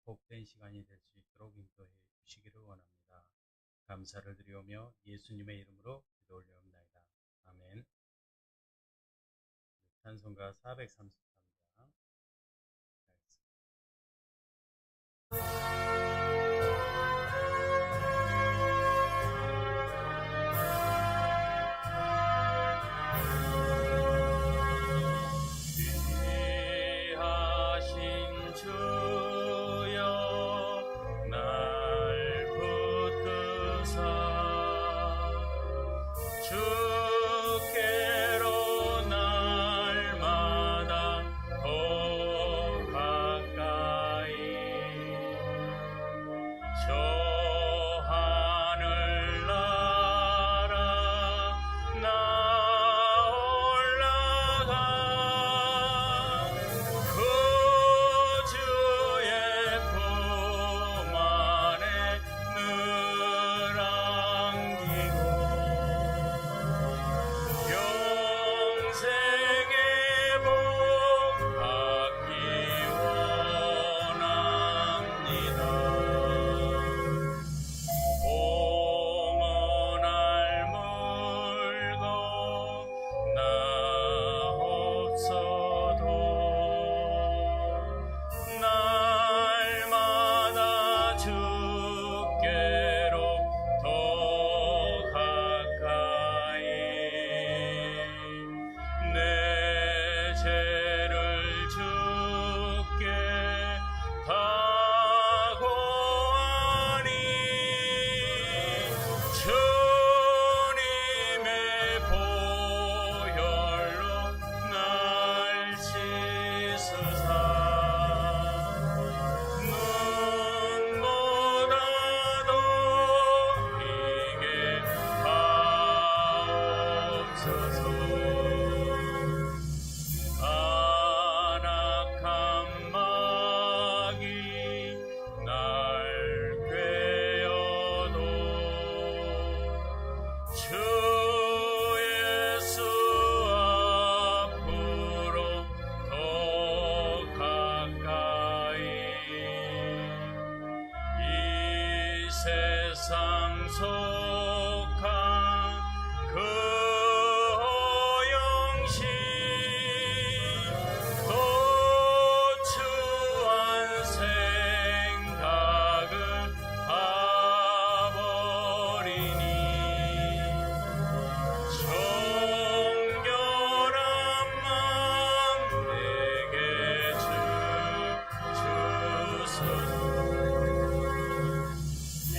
복된 시간이 될 수 있도록 인도해 주시기를 원합니다. 감사를 드리오며 예수님의 이름으로 기도 올려옵나이다. 아멘. 찬송가 433장 세상 속한 그 영신 도추한 생각을 봐버리니 정결한 맘 내게 주소서. 이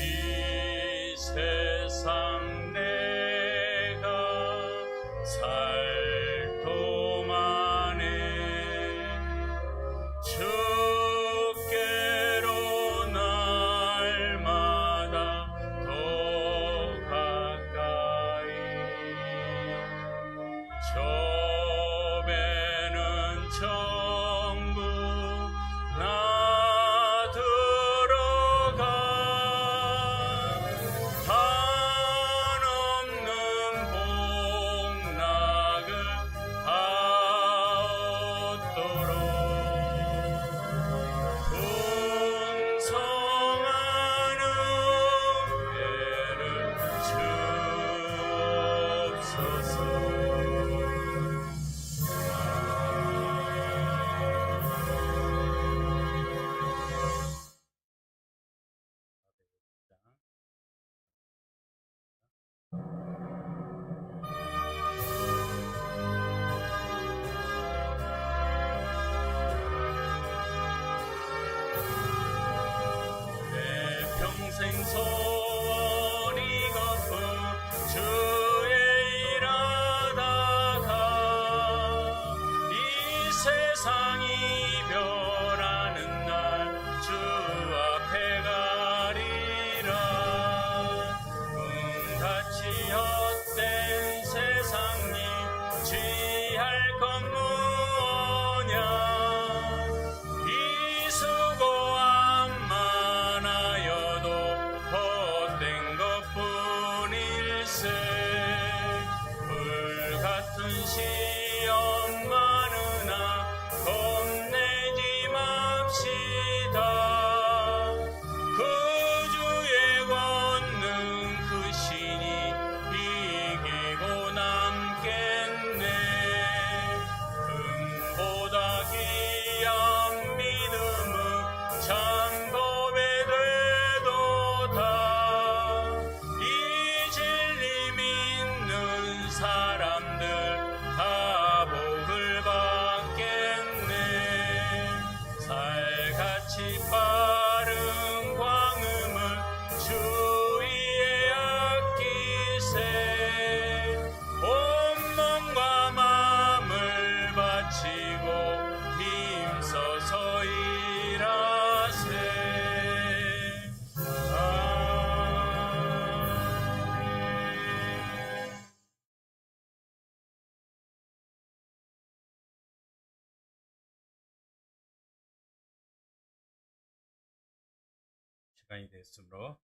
시간이 됐으므로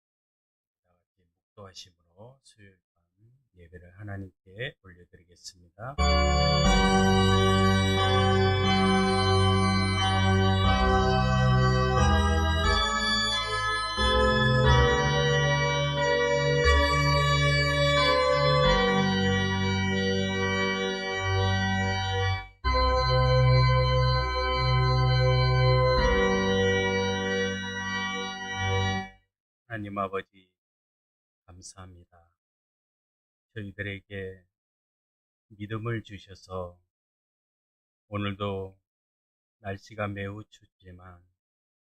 다 같이 묵도하심으로 수요일 밤 예배를 하나님께 올려드리겠습니다. 하나님 아버지 감사합니다. 저희들에게 믿음을 주셔서 오늘도 날씨가 매우 춥지만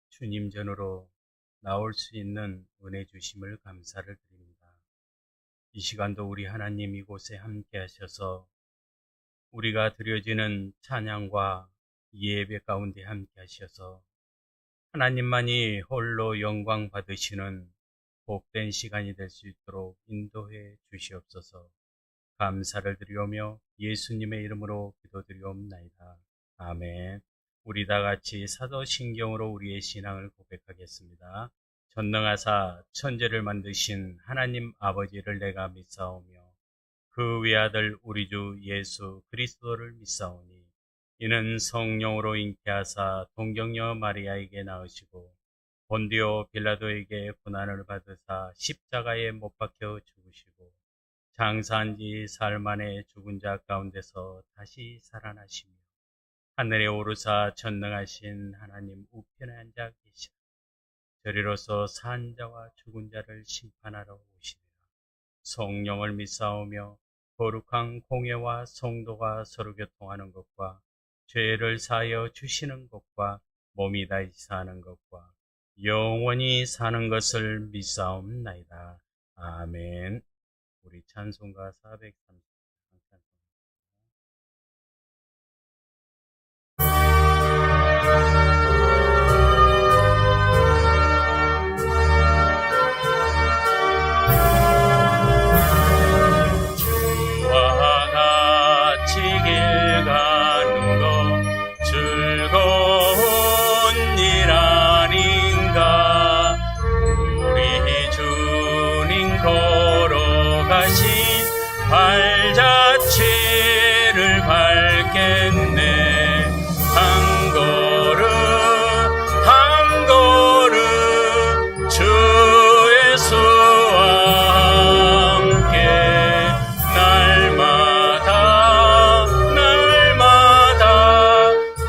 주님 전으로 나올 수 있는 은혜 주심을 감사를 드립니다. 이 시간도 우리 하나님 이곳에 함께 하셔서 우리가 드려지는 찬양과 예배 가운데 함께 하셔서 하나님만이 홀로 영광 받으시는 복된 시간이 될 수 있도록 인도해 주시옵소서. 감사를 드리오며 예수님의 이름으로 기도드리옵나이다. 아멘. 우리 다 같이 사도신경으로 우리의 신앙을 고백하겠습니다. 전능하사 천지를 만드신 하나님 아버지를 내가 믿사오며 그 외아들 우리 주 예수 그리스도를 믿사오니 이는 성령으로 잉태하사 동정녀 마리아에게 낳으시고 본디오 빌라도에게 고난을 받으사 십자가에 못 박혀 죽으시고 장사한 지 사흘 만에 죽은 자 가운데서 다시 살아나시며 하늘에 오르사 전능하신 하나님 우편에 앉아 계시라. 저리로서 산 자와 죽은 자를 심판하러 오시리라. 성령을 믿사오며 거룩한 공회와 성도가 서로 교통하는 것과 죄를 사하여 주시는 것과 몸이 다시 사는 것과 영원히 사는 것을 믿사옵나이다. 아멘. 우리 찬송가 430 주와 같이 길 가는 것 즐거운 일 아닌가. 우리 주님 걸어가신 발자취를 밟겠네. 한 걸음 한 걸음 주 예수와 함께 날마다 날마다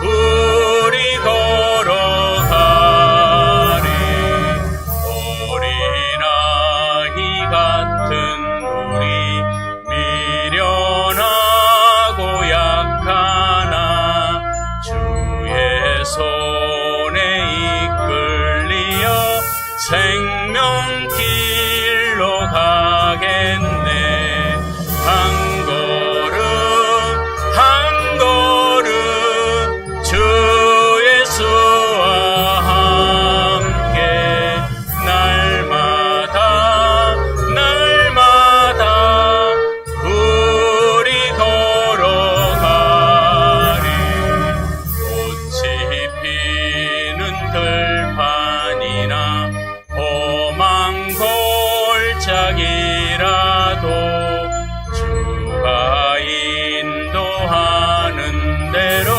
우리 걸어가리. 어린아이 같은 우리 미련하고 약하나 주의 손에 이끌리어 생명길로 가겠네. 한 걸음 한 걸음 주 예수와 함께 날마다 날마다 우리 걸어가리. 꽃이 피는 들판이나 험한 골짜기라도 주가 인도하는 대로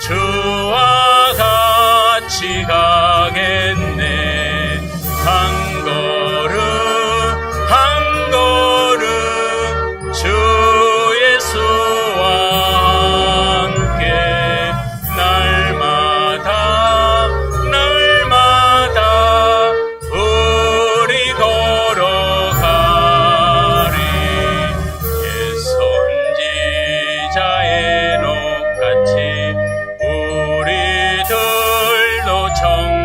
주와 같이 가겠네. 한 걸음 한 걸음 주 예수와 함께 날마다 날마다 우리 걸어가리. 예선지자의 녹같이 우리들도 정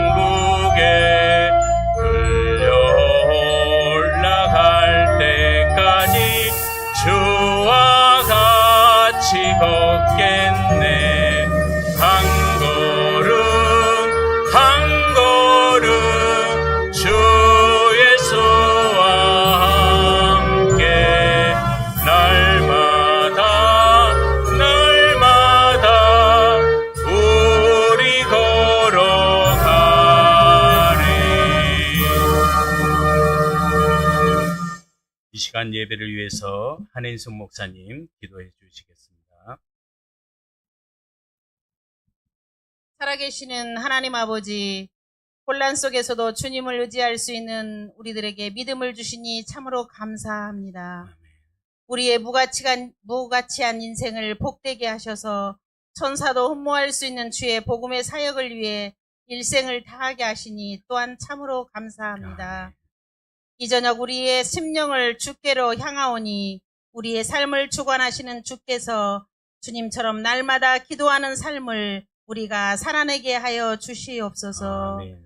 시간 예배를 위해서 한인숙 목사님 기도해 주시겠습니다. 살아계시는 하나님 아버지, 혼란 속에서도 주님을 의지할 수 있는 우리들에게 믿음을 주시니 참으로 감사합니다. 우리의 무가치한 인생을 복되게 하셔서 천사도 흠모할 수 있는 주의 복음의 사역을 위해 일생을 다하게 하시니 또한 참으로 감사합니다. 이 저녁 우리의 심령을 주께로 향하오니 우리의 삶을 주관하시는 주께서 주님처럼 날마다 기도하는 삶을 우리가 살아내게 하여 주시옵소서. 아멘.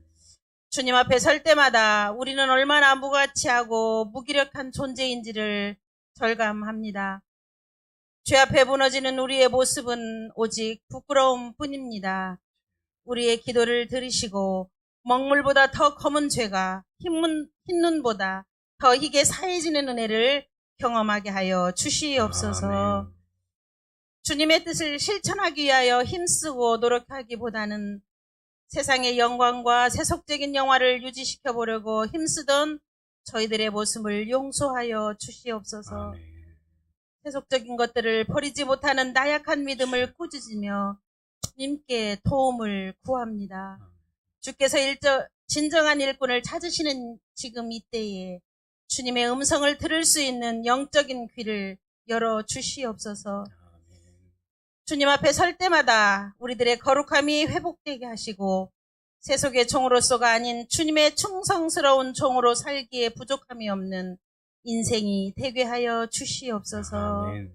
주님 앞에 설 때마다 우리는 얼마나 무가치하고 무기력한 존재인지를 절감합니다. 죄 앞에 무너지는 우리의 모습은 오직 부끄러움 뿐입니다. 우리의 기도를 들으시고 먹물보다 더 검은 죄가 흰 눈보다 더 희게 사해지는 은혜를 경험하게 하여 주시옵소서. 아멘. 주님의 뜻을 실천하기 위하여 힘쓰고 노력하기보다는 세상의 영광과 세속적인 영화를 유지시켜 보려고 힘쓰던 저희들의 모습을 용서하여 주시옵소서. 아멘. 세속적인 것들을 버리지 못하는 나약한 믿음을 꾸짖으며 주님께 도움을 구합니다. 주께서 진정한 일꾼을 찾으시는 지금 이때에 주님의 음성을 들을 수 있는 영적인 귀를 열어 주시옵소서. 주님 앞에 설 때마다 우리들의 거룩함이 회복되게 하시고 세속의 종으로서가 아닌 주님의 충성스러운 종으로 살기에 부족함이 없는 인생이 되게 하여 주시옵소서. 아멘.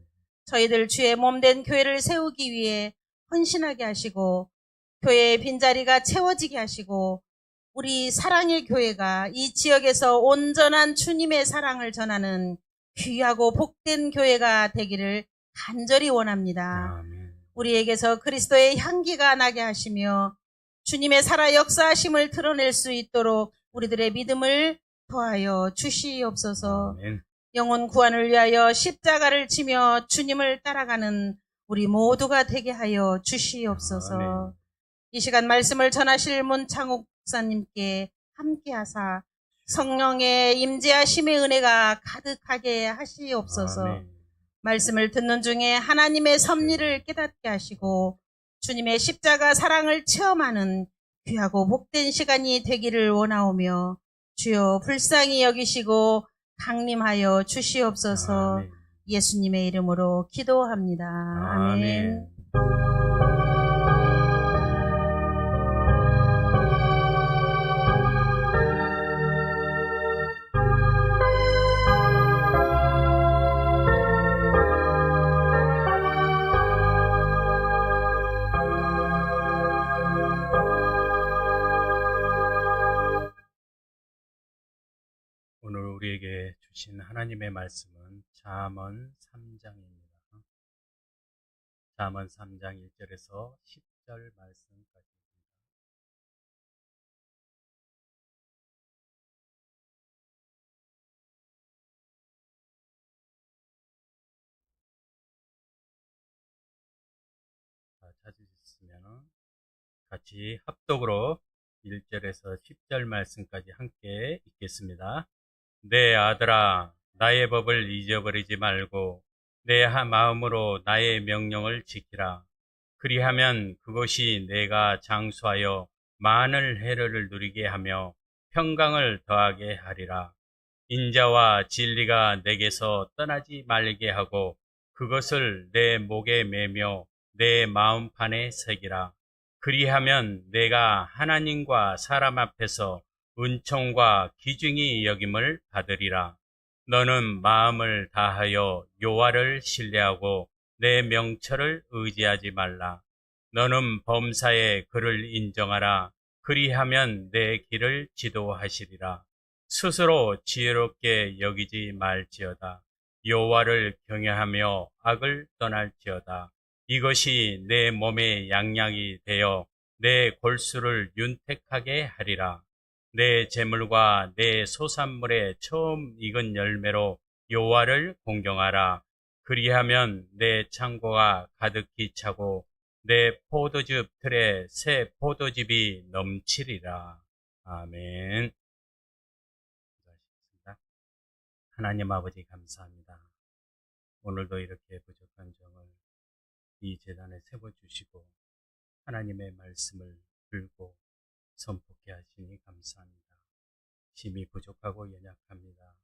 저희들 주의 몸된 교회를 세우기 위해 헌신하게 하시고 교회의 빈자리가 채워지게 하시고 우리 사랑의 교회가 이 지역에서 온전한 주님의 사랑을 전하는 귀하고 복된 교회가 되기를 간절히 원합니다. 아멘. 우리에게서 그리스도의 향기가 나게 하시며 주님의 살아 역사하심을 드러낼 수 있도록 우리들의 믿음을 더하여 주시옵소서. 아멘. 영혼 구원을 위하여 십자가를 지며 주님을 따라가는 우리 모두가 되게 하여 주시옵소서. 아멘. 이 시간 말씀을 전하실 문창욱 목사님께 함께하사 성령의 임재하심의 은혜가 가득하게 하시옵소서. 아멘. 말씀을 듣는 중에 하나님의 섭리를 깨닫게 하시고 주님의 십자가 사랑을 체험하는 귀하고 복된 시간이 되기를 원하오며 주여 불쌍히 여기시고 강림하여 주시옵소서. 아멘. 예수님의 이름으로 기도합니다. 아멘. 오늘 우리에게 주신 하나님의 말씀은 잠언 3장입니다. 잠언 3장 1절에서 10절 말씀까지입니다. 찾으셨으면 같이 합독으로 1절에서 10절 말씀까지 함께 읽겠습니다. 내 아들아, 나의 법을 잊어버리지 말고 내 마음으로 나의 명령을 지키라. 그리하면 그것이 내가 장수하여 많은 해를 누리게 하며 평강을 더하게 하리라. 인자와 진리가 내게서 떠나지 말게 하고 그것을 내 목에 매며 내 마음판에 새기라. 그리하면 내가 하나님과 사람 앞에서 은총과 기중이 여김을 받으리라. 너는 마음을 다하여 여호와를 신뢰하고 내 명철을 의지하지 말라. 너는 범사에 그를 인정하라. 그리하면 내 길을 지도하시리라. 스스로 지혜롭게 여기지 말지어다. 여호와를 경외하며 악을 떠날지어다. 이것이 내 몸의 양약이 되어 내 골수를 윤택하게 하리라. 내 재물과 내 소산물의 처음 익은 열매로 여호와를 공경하라. 그리하면 내 창고가 가득히 차고 내 포도즙 틀에 새 포도즙이 넘치리라. 아멘. 하나님 아버지 감사합니다. 오늘도 이렇게 부족한 점을 이 제단에 세워주시고 하나님의 말씀을 들고 선포케 하시니 감사합니다. 심히 부족하고 연약합니다.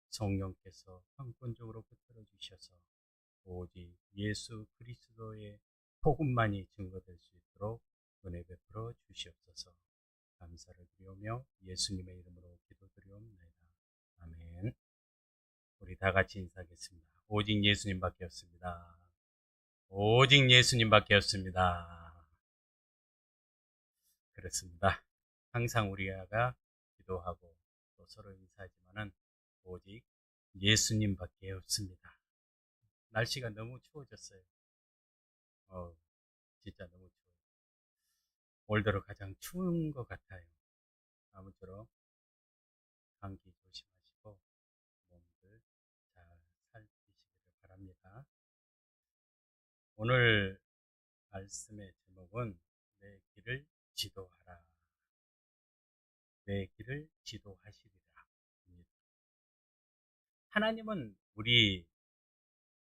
성령께서 한권적으로 붙들어 주셔서 오직 예수 그리스도의 복음만이 증거될 수 있도록 은혜 베풀어 주시옵소서. 감사를 드리오며 예수님의 이름으로 기도드리옵나이다. 아멘. 우리 다 같이 인사하겠습니다. 오직 예수님밖에 없습니다. 오직 예수님밖에 없습니다. 그렇습니다. 항상 우리가 기도하고 또 서로 인사하지만은 오직 예수님밖에 없습니다. 날씨가 너무 추워졌어요. 진짜 너무 추워요. 올 들어 가장 추운 것 같아요. 아무쪼록 감기 조심하시고 몸들 잘 살피시기를 바랍니다. 오늘 말씀의 제목은 내 길을 지도하라. 내 길을 지도하시리라. 하나님은 우리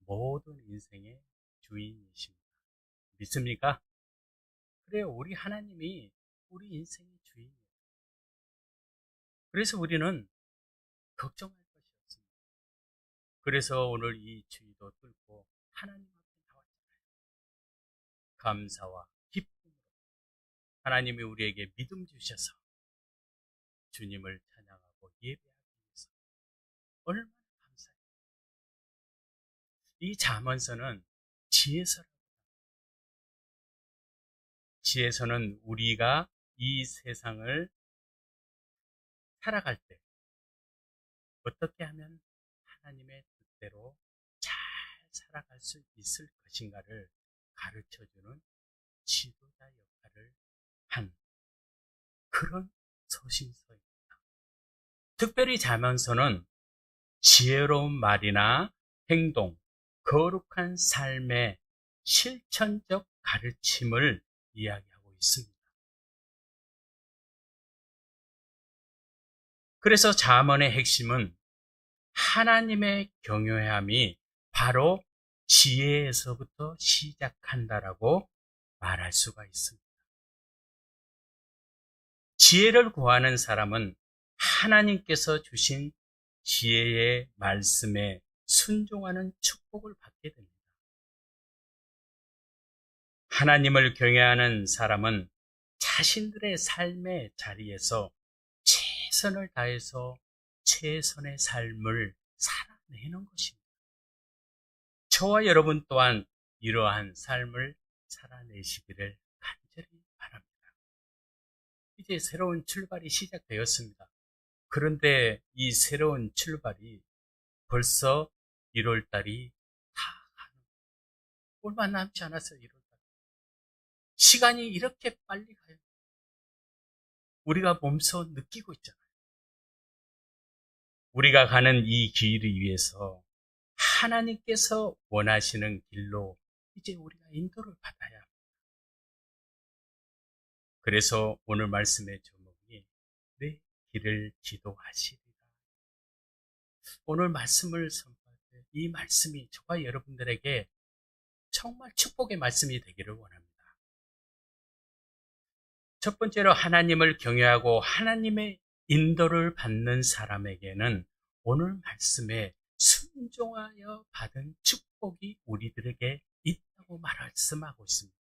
모든 인생의 주인이십니다. 믿습니까? 그래요. 우리 하나님이 우리 인생의 주인이에요. 그래서 우리는 걱정할 것이 없습니다. 그래서 오늘 이 주의도 뚫고 하나님 앞에 나왔잖아요. 감사와 기쁨으로 하나님이 우리에게 믿음 주셔서 주님을 찬양하고 예배하기 위해서 얼마나 감사해요. 이 잠언서는 지혜서는 우리가 이 세상을 살아갈 때 어떻게 하면 하나님의 뜻대로 잘 살아갈 수 있을 것인가를 가르쳐주는 지도자 역할을 한 그런 서신서입니다. 특별히 잠언서는 지혜로운 말이나 행동, 거룩한 삶의 실천적 가르침을 이야기하고 있습니다. 그래서 잠언의 핵심은 하나님의 경외함이 바로 지혜에서부터 시작한다라고 말할 수가 있습니다. 지혜를 구하는 사람은 하나님께서 주신 지혜의 말씀에 순종하는 축복을 받게 됩니다. 하나님을 경외하는 사람은 자신들의 삶의 자리에서 최선을 다해서 최선의 삶을 살아내는 것입니다. 저와 여러분 또한 이러한 삶을 살아내시기를 간절히 바랍니다. 이제 새로운 출발이 시작되었습니다. 그런데 이 새로운 출발이 벌써 1월달이 다 가는 얼마 남지 않았어요. 1월달. 시간이 이렇게 빨리 가요. 우리가 몸소 느끼고 있잖아요. 우리가 가는 이 길을 위해서 하나님께서 원하시는 길로 이제 우리가 인도를 받아야 합니다. 그래서 오늘 말씀의 제목이 내 길을 지도하시리라. 오늘 말씀을 선포할 때 이 말씀이 저와 여러분들에게 정말 축복의 말씀이 되기를 원합니다. 첫 번째로 하나님을 경외하고 하나님의 인도를 받는 사람에게는 오늘 말씀에 순종하여 받은 축복이 우리들에게 있다고 말씀하고 있습니다.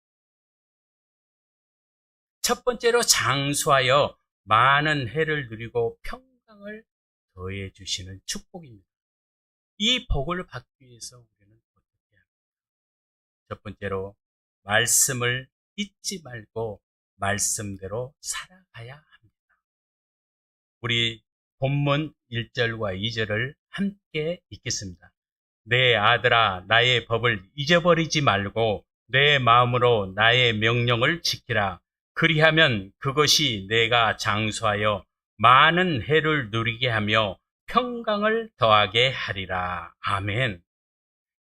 첫 번째로 장수하여 많은 해를 누리고 평강을 더해 주시는 축복입니다. 이 복을 받기 위해서 우리는 어떻게 합니까? 첫 번째로 말씀을 잊지 말고 말씀대로 살아가야 합니다. 우리 본문 1절과 2절을 함께 읽겠습니다. 내 아들아 나의 법을 잊어버리지 말고 내 마음으로 나의 명령을 지키라. 그리하면 그것이 내가 장수하여 많은 해를 누리게 하며 평강을 더하게 하리라. 아멘.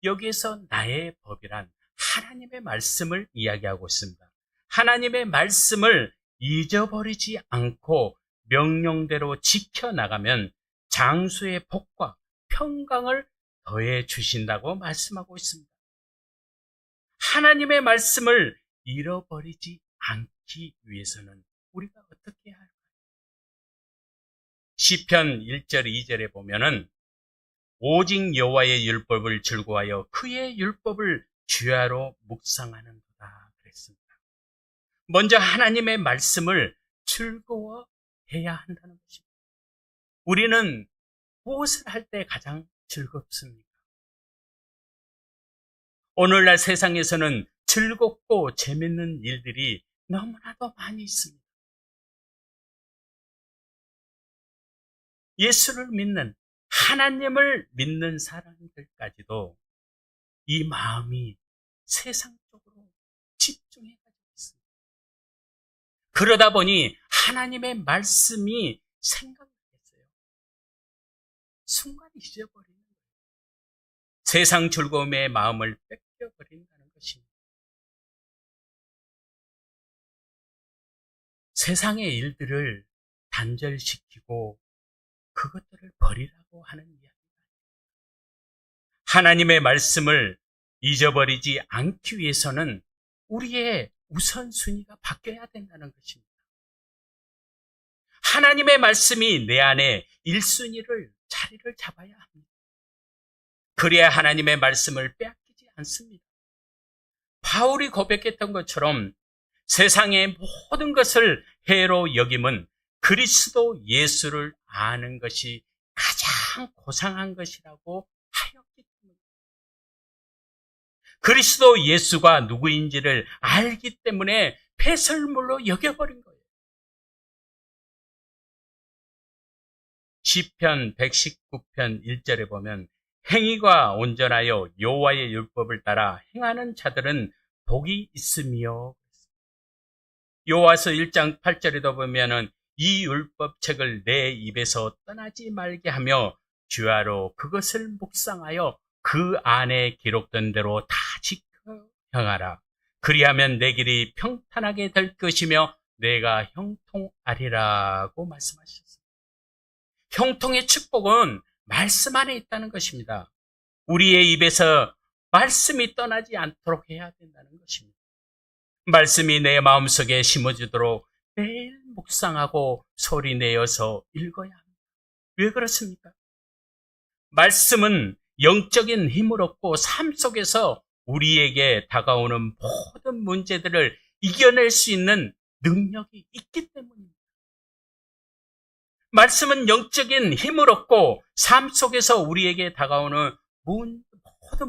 여기에서 나의 법이란 하나님의 말씀을 이야기하고 있습니다. 하나님의 말씀을 잊어버리지 않고 명령대로 지켜나가면 장수의 복과 평강을 더해 주신다고 말씀하고 있습니다. 하나님의 말씀을 잃어버리지 않기 위해서는 우리가 어떻게 해야 할까요? 시편 1절 2절에 보면은 오직 여호와의 율법을 즐거워하여 그의 율법을 주야로 묵상하는도다 그랬습니다. 먼저 하나님의 말씀을 즐거워해야 한다는 것입니다. 우리는 무엇을 할 때 가장 즐겁습니까? 오늘날 세상에서는 즐겁고 재밌는 일들이 너무나도 많이 있습니다. 예수를 믿는, 하나님을 믿는 사람들까지도 이 마음이 세상 쪽으로 집중해가지고 있습니다. 그러다 보니 하나님의 말씀이 생각나겠어요. 순간 잊어버리는 거예요. 세상 즐거움의 마음을 뺏겨버린다는 것입니다. 세상의 일들을 단절시키고 그것들을 버리라고 하는 이야기가 하나님의 말씀을 잊어버리지 않기 위해서는 우리의 우선순위가 바뀌어야 된다는 것입니다. 하나님의 말씀이 내 안에 1순위를 자리를 잡아야 합니다. 그래야 하나님의 말씀을 빼앗기지 않습니다. 바울이 고백했던 것처럼 세상의 모든 것을 해로 여김은 그리스도 예수를 아는 것이 가장 고상한 것이라고 하였기 때문에 그리스도 예수가 누구인지를 알기 때문에 배설물로 여겨버린 거예요. 시편 119편 1절에 보면 행위가 온전하여 여호와의 율법을 따라 행하는 자들은 복이 있으며 여호와서 1장 8절에도 보면은 이 율법책을 내 입에서 떠나지 말게 하며 주야로 그것을 묵상하여 그 안에 기록된 대로 다 지켜 행하라. 그리하면 내 길이 평탄하게 될 것이며 내가 형통하리라고 말씀하셨습니다. 형통의 축복은 말씀 안에 있다는 것입니다. 우리의 입에서 말씀이 떠나지 않도록 해야 된다는 것입니다. 말씀이 내 마음속에 심어지도록 매일 묵상하고 소리내어서 읽어야 합니다. 왜 그렇습니까? 말씀은 영적인 힘을 얻고 삶 속에서 우리에게 다가오는 모든 문제들을 이겨낼 수 있는 능력이 있기 때문입니다. 말씀은 영적인 힘을 얻고 삶 속에서 우리에게 다가오는 모든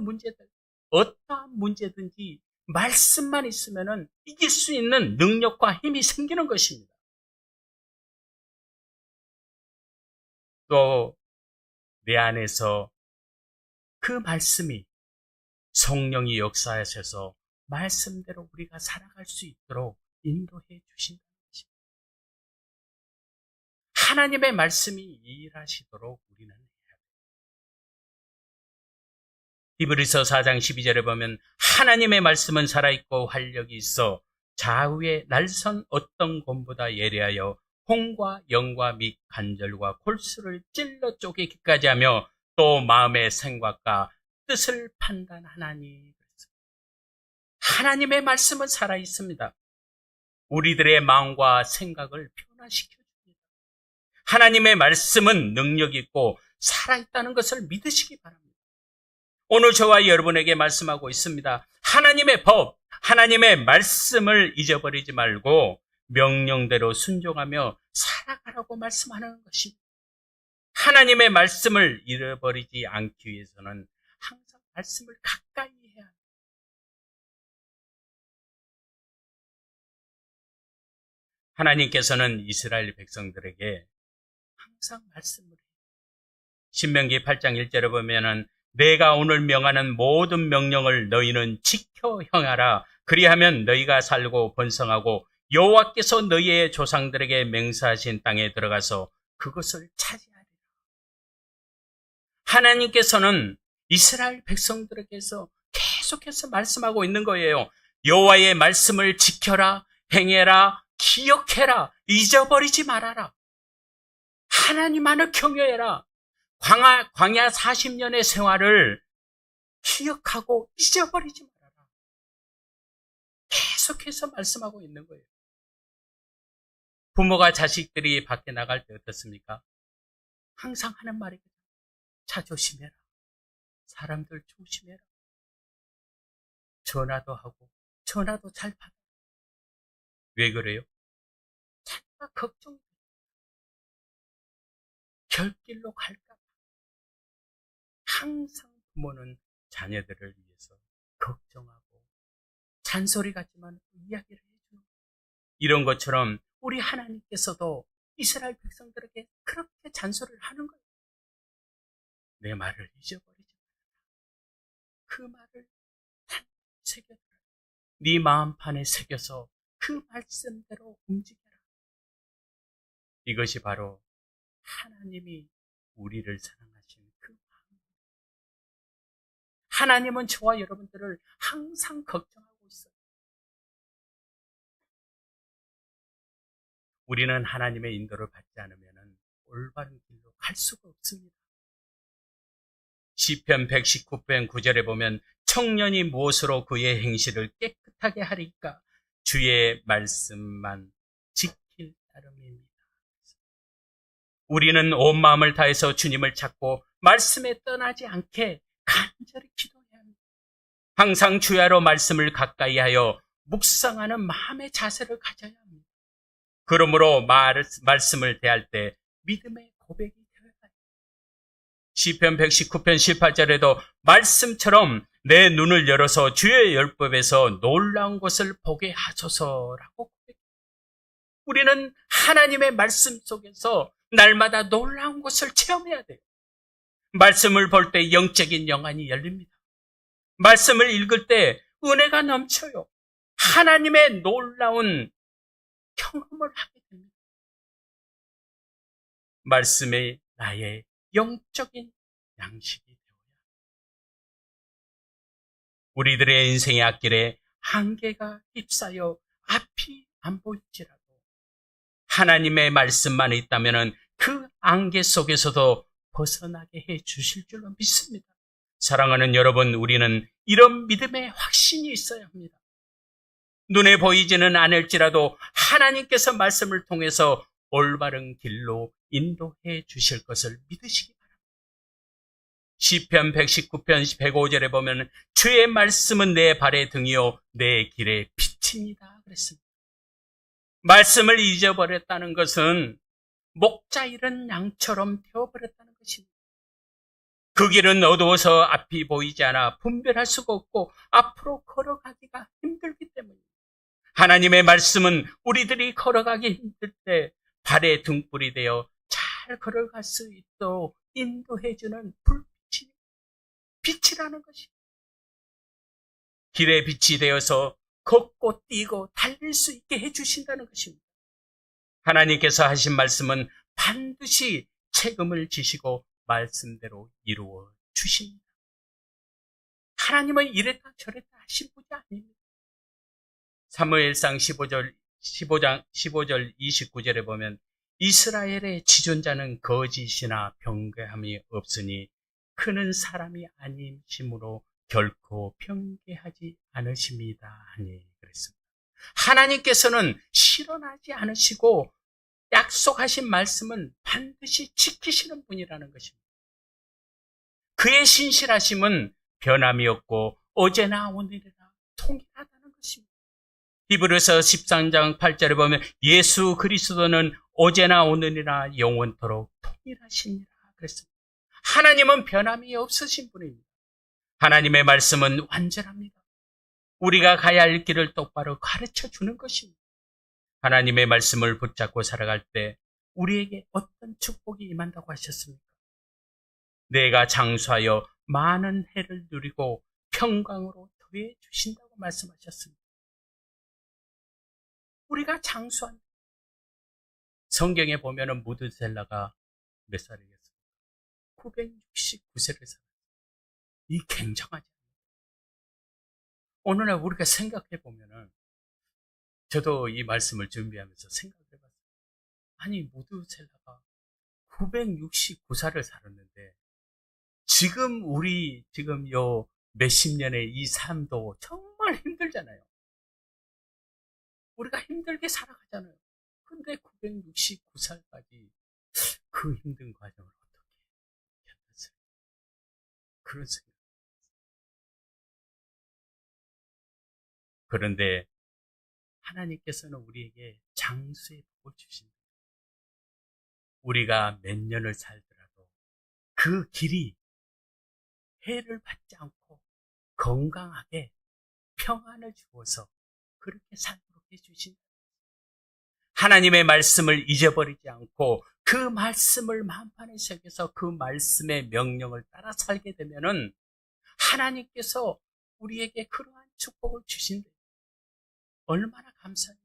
문제들, 어떠한 문제든지 말씀만 있으면 이길 수 있는 능력과 힘이 생기는 것입니다. 또 내 안에서 그 말씀이 성령이 역사하셔서 말씀대로 우리가 살아갈 수 있도록 인도해 주신다는 것입니다. 하나님의 말씀이 일하시도록 우리는 해야 됩니다. 히브리서 4장 12절에 보면 하나님의 말씀은 살아있고 활력이 있어 좌우의 날선 어떤 곰보다 예리하여 홍과 영과 및 관절과 골수를 찔러 쪼개기까지 하며 또 마음의 생각과 뜻을 판단하나니. 하나님의 말씀은 살아있습니다. 우리들의 마음과 생각을 변화시켜줍니다. 하나님의 말씀은 능력 있고 살아있다는 것을 믿으시기 바랍니다. 오늘 저와 여러분에게 말씀하고 있습니다. 하나님의 법, 하나님의 말씀을 잊어버리지 말고 명령대로 순종하며 살아가라고 말씀하는 것입니다. 하나님의 말씀을 잃어버리지 않기 위해서는 항상 말씀을 가까이 해야 합니다. 하나님께서는 이스라엘 백성들에게 항상 말씀을 해요. 신명기 8장 1절에 보면은 내가 오늘 명하는 모든 명령을 너희는 지켜 행하라. 그리하면 너희가 살고 번성하고 여호와께서 너희의 조상들에게 맹세하신 땅에 들어가서 그것을 차지하리라. 하나님께서는 이스라엘 백성들에게서 계속해서 말씀하고 있는 거예요. 여호와의 말씀을 지켜라, 행해라, 기억해라, 잊어버리지 말아라. 하나님 안을 경외해라. 광야 40년의 생활을 기억하고 잊어버리지 말아라. 계속해서 말씀하고 있는 거예요. 부모가 자식들이 밖에 나갈 때 어떻습니까? 항상 하는 말이 차 조심해라. 사람들 조심해라. 전화도 하고 전화도 잘 받아. 왜 그래요? 자기가 걱정이 돼요. 결길로 갈까 봐. 항상 부모는 자녀들을 위해서 걱정하고 잔소리 같지만 이야기를 해주는 거예요. 이런 것처럼 우리 하나님께서도 이스라엘 백성들에게 그렇게 잔소리를 하는 거예요. 내 말을 잊어버리지 말라. 그 말을 새겨라. 네 마음판에 새겨서 그 말씀대로 움직여라. 이것이 바로 하나님이 우리를 사랑하시는 그 마음. 하나님은 저와 여러분들을 항상 걱정하고 있어요. 우리는 하나님의 인도를 받지 않으면 올바른 길로 갈 수가 없습니다. 시편 119편 9절에 보면 청년이 무엇으로 그의 행실을 깨끗하게 하리까? 주의 말씀만 지킬 따름입니다. 우리는 온 마음을 다해서 주님을 찾고 말씀에 떠나지 않게 간절히 기도해야 합니다. 항상 주야로 말씀을 가까이 하여 묵상하는 마음의 자세를 가져야 합니다. 그러므로 말씀을 대할 때 믿음의 고백이 되어야 합니다. 시편 119편 18절에도 말씀처럼 내 눈을 열어서 주의 율법에서 놀라운 것을 보게 하소서라고 고백합니다. 우리는 하나님의 말씀 속에서 날마다 놀라운 것을 체험해야 돼요. 말씀을 볼 때 영적인 영안이 열립니다. 말씀을 읽을 때 은혜가 넘쳐요. 하나님의 놀라운 경험을 하게 됩니다. 말씀이 나의 영적인 양식이 되어야 합니다. 우리들의 인생의 앞길에 한계가 휩싸여 앞이 안 보일지라도 하나님의 말씀만 있다면 그 안개 속에서도 벗어나게 해 주실 줄로 믿습니다. 사랑하는 여러분, 우리는 이런 믿음의 확신이 있어야 합니다. 눈에 보이지는 않을지라도 하나님께서 말씀을 통해서 올바른 길로 인도해 주실 것을 믿으시기 바랍니다. 시편 119편 105절에 보면 주의 말씀은 내 발의 등이요 내 길의 빛입니다 그랬습니다. 말씀을 잊어버렸다는 것은 목자 잃은 양처럼 되어버렸다는 것입니다. 그 길은 어두워서 앞이 보이지 않아 분별할 수가 없고 앞으로 걸어가기가 힘들기 때문입니다. 하나님의 말씀은 우리들이 걸어가기 힘들 때 발의 등불이 되어 잘 걸어갈 수 있도록 인도해주는 빛이라는 것입니다. 길의 빛이 되어서 걷고 뛰고 달릴 수 있게 해주신다는 것입니다. 하나님께서 하신 말씀은 반드시 책임을 지시고 말씀대로 이루어 주십니다. 하나님은 이랬다 저랬다 하신 분이 아닙니다. 사무엘상 15장 29절에 보면 이스라엘의 지존자는 거짓이나 변개함이 없으니 그는 사람이 아니심으로 결코 변개하지 않으십니다 하니 그랬습니다. 하나님께서는 실현하지 않으시고 약속하신 말씀은 반드시 지키시는 분이라는 것입니다. 그의 신실하심은 변함이 없고 어제나 오늘이나 통일하다는 것입니다. 히브리서 13장 8절에 보면 예수 그리스도는 어제나 오늘이나 영원토록 통일하시니라 그랬습니다. 하나님은 변함이 없으신 분입니다. 하나님의 말씀은 완전합니다. 우리가 가야 할 길을 똑바로 가르쳐 주는 것입니다. 하나님의 말씀을 붙잡고 살아갈 때 우리에게 어떤 축복이 임한다고 하셨습니까? 내가 장수하여 많은 해를 누리고 평강으로 더해 주신다고 말씀하셨습니다. 우리가 장수한 성경에 보면은 무드셀라가 몇 살이겠습니까? 969세를 살았어요. 이 굉장하지 않나요? 오늘날 우리가 생각해 보면은 저도 이 말씀을 준비하면서 생각해 봤어요. 아니 무드셀라가 969살을 살았는데, 지금 우리 지금 요 몇십 년의 이 삶도 정말 힘들잖아요. 우리가 힘들게 살아가잖아요. 근데 969살까지 그 힘든 과정을 어떻게 견뎠어요? 그런 생각. 그런데 하나님께서는 우리에게 장수의 복을 주신다. 우리가 몇 년을 살더라도 그 길이 해를 받지 않고 건강하게 평안을 주어서 그렇게 살도록 해주신다. 하나님의 말씀을 잊어버리지 않고 그 말씀을 마음판에 새겨서 그 말씀의 명령을 따라 살게 되면은 하나님께서 우리에게 그러한 축복을 주신다. 얼마나 감사해요.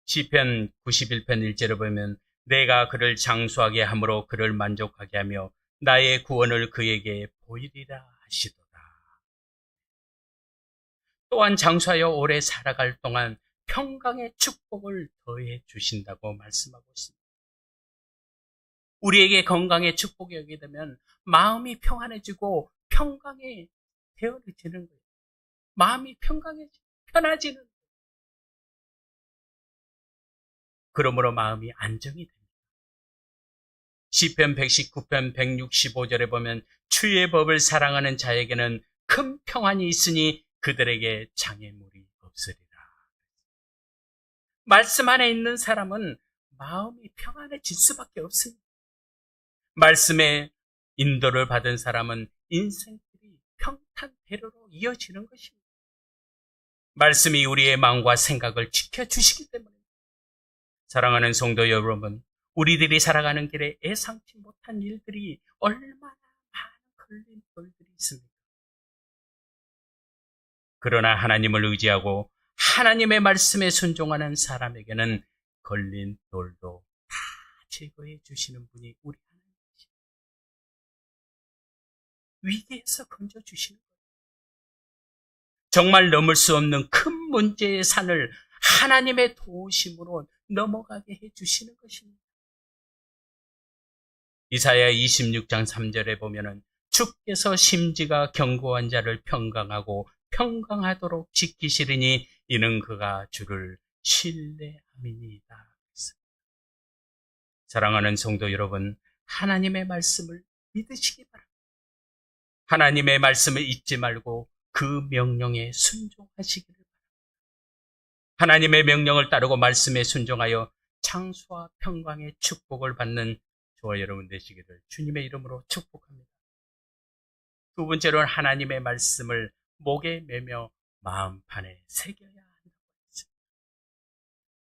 시편 91편 1절에 보면 내가 그를 장수하게 함으로 그를 만족하게 하며 나의 구원을 그에게 보이리라 하시도다. 또한 장수하여 오래 살아갈 동안 평강의 축복을 더해 주신다고 말씀하고 있습니다. 우리에게 건강의 축복이 오게 되면 마음이 평안해지고 평강이 되어지는 거예요. 마음이 편해지는 거예요. 그러므로 마음이 안정이 됩니다. 시편 119편 165절에 보면 주의 법을 사랑하는 자에게는 큰 평안이 있으니 그들에게 장애물이 없으리라. 말씀 안에 있는 사람은 마음이 평안해질 수밖에 없습니다. 말씀의 인도를 받은 사람은 인생길이 평탄대로로 이어지는 것입니다. 말씀이 우리의 마음과 생각을 지켜주시기 때문에 사랑하는 성도 여러분, 우리들이 살아가는 길에 예상치 못한 일들이 얼마나 많은 걸림돌들이 있습니까? 그러나 하나님을 의지하고 하나님의 말씀에 순종하는 사람에게는 걸림돌도 다 제거해 주시는 분이 우리 하나님이십니다. 위기에서 건져주시는 거예요. 정말 넘을 수 없는 큰 문제의 산을 하나님의 도우심으로 넘어가게 해주시는 것입니다. 이사야 26장 3절에 보면은 주께서 심지가 견고한 자를 평강하고 평강하도록 지키시리니 이는 그가 주를 신뢰함이니이다. 사랑하는 성도 여러분, 하나님의 말씀을 믿으시기 바랍니다. 하나님의 말씀을 잊지 말고 그 명령에 순종하시기를 바랍니다. 하나님의 명령을 따르고 말씀에 순종하여 창수와 평강의 축복을 받는 저와 여러분 되시기를 주님의 이름으로 축복합니다. 두 번째로는 하나님의 말씀을 목에 매며 마음판에 새겨야 한다고 했습니다.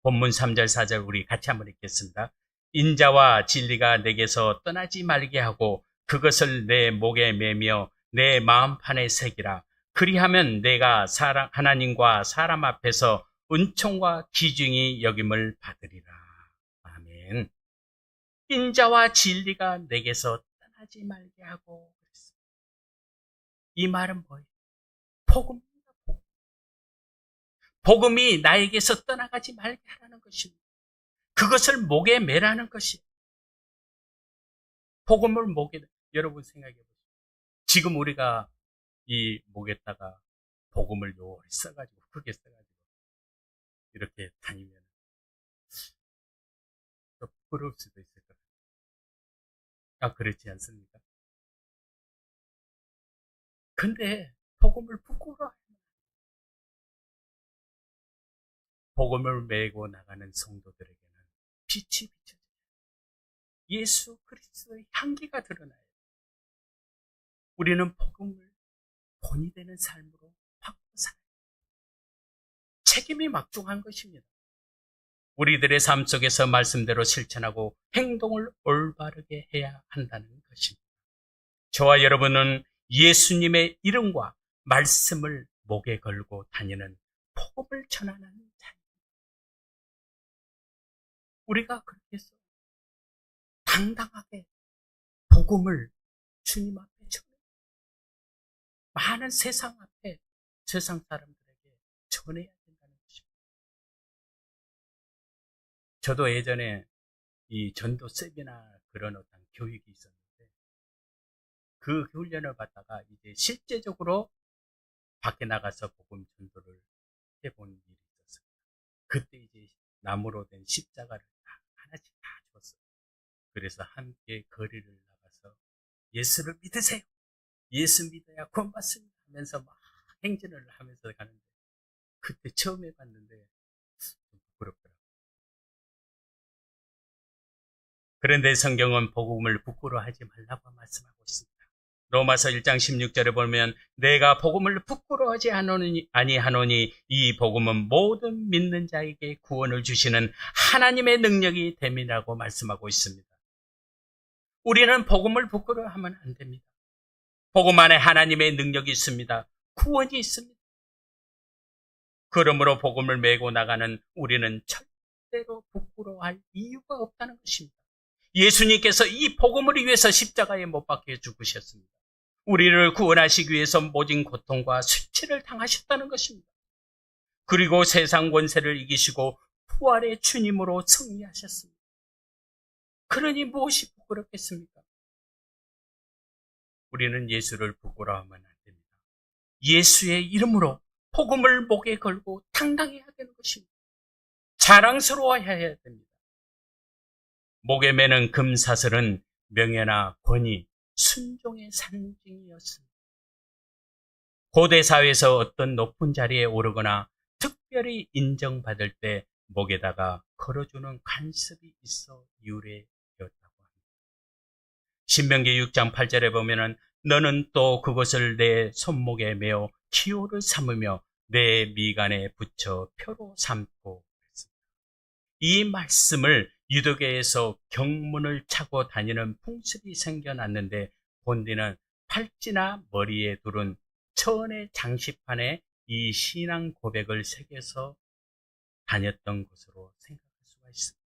본문 3절 4절 우리 같이 한번 읽겠습니다. 인자와 진리가 내게서 떠나지 말게 하고 그것을 내 목에 매며 내 마음판에 새기라. 그리하면 내가 하나님과 사람 앞에서 은총과 기중이 여김을 받으리라. 아멘. 인자와 진리가 내게서 떠나지 말게 하고 그랬습니다. 이 말은 뭐예요? 복음입니다. 복음이 나에게서 떠나가지 말게 하라는 것입니다. 그것을 목에 매라는 것이에요. 복음을 목에, 여러분 생각해 보세요. 지금 우리가 이 목에다가 복음을 요리 써가지고, 크게 써가지고, 이렇게 다니면 더 부끄러울 수도 있을 것 같아요. 아, 그렇지 않습니까? 근데 복음을 부끄러워하면 복음을 메고 나가는 성도들에게는 빛이 비춰져요. 예수 그리스도의 향기가 드러나요. 우리는 복음을 본이 되는 삶으로 바꿔 살아요. 책임이 막중한 것입니다. 우리들의 삶 속에서 말씀대로 실천하고 행동을 올바르게 해야 한다는 것입니다. 저와 여러분은 예수님의 이름과 말씀을 목에 걸고 다니는 복음을 전하는 자입니다. 우리가 그렇게 해서 당당하게 복음을 주님 앞에 전해 많은 세상 앞에 세상 사람들에게 전해야 된다는 것입니다. 저도 예전에 이 전도 세미나 그런 어떤 교육이 있었는데 그 훈련을 받다가 이제 실제적으로 밖에 나가서 복음 전도를 해본 일이 있었어요. 그때 이제 나무로 된 십자가를 다 하나씩 다 줬어요. 그래서 함께 거리를 나가서 예수를 믿으세요. 예수 믿어야 구원받습니다 하면서 막 행진을 하면서 가는데 그때 처음 해봤는데 좀 부끄럽더라고요. 그런데 성경은 복음을 부끄러워하지 말라고 말씀하고 있습니다. 로마서 1장 16절에 보면 내가 복음을 부끄러워하지 아니하노니 이 복음은 모든 믿는 자에게 구원을 주시는 하나님의 능력이 됨이라고 말씀하고 있습니다. 우리는 복음을 부끄러워하면 안 됩니다. 복음 안에 하나님의 능력이 있습니다. 구원이 있습니다. 그러므로 복음을 메고 나가는 우리는 절대로 부끄러워할 이유가 없다는 것입니다. 예수님께서 이 복음을 위해서 십자가에 못 박혀 죽으셨습니다. 우리를 구원하시기 위해서 모진 고통과 수치를 당하셨다는 것입니다. 그리고 세상 권세를 이기시고 부활의 주님으로 승리하셨습니다. 그러니 무엇이 부끄럽겠습니까? 우리는 예수를 부끄러워하면 안 됩니다. 예수의 이름으로 복음을 목에 걸고 당당해야 되는 것입니다. 자랑스러워해야 됩니다. 목에 매는 금사슬은 명예나 권위, 순종의 상징이었습니다. 고대 사회에서 어떤 높은 자리에 오르거나 특별히 인정받을 때 목에다가 걸어주는 간섭이 있어 유래되었다고 합니다. 신명기 6장 8절에 보면은 너는 또 그것을 내 손목에 매어 기호를 삼으며 내 미간에 붙여 표로 삼고 그랬습니다. 이 말씀을 유도계에서 경문을 차고 다니는 풍습이 생겨났는데 본디는 팔찌나 머리에 두른 천의 장식판에 이 신앙 고백을 새겨서 다녔던 것으로 생각할 수가 있습니다.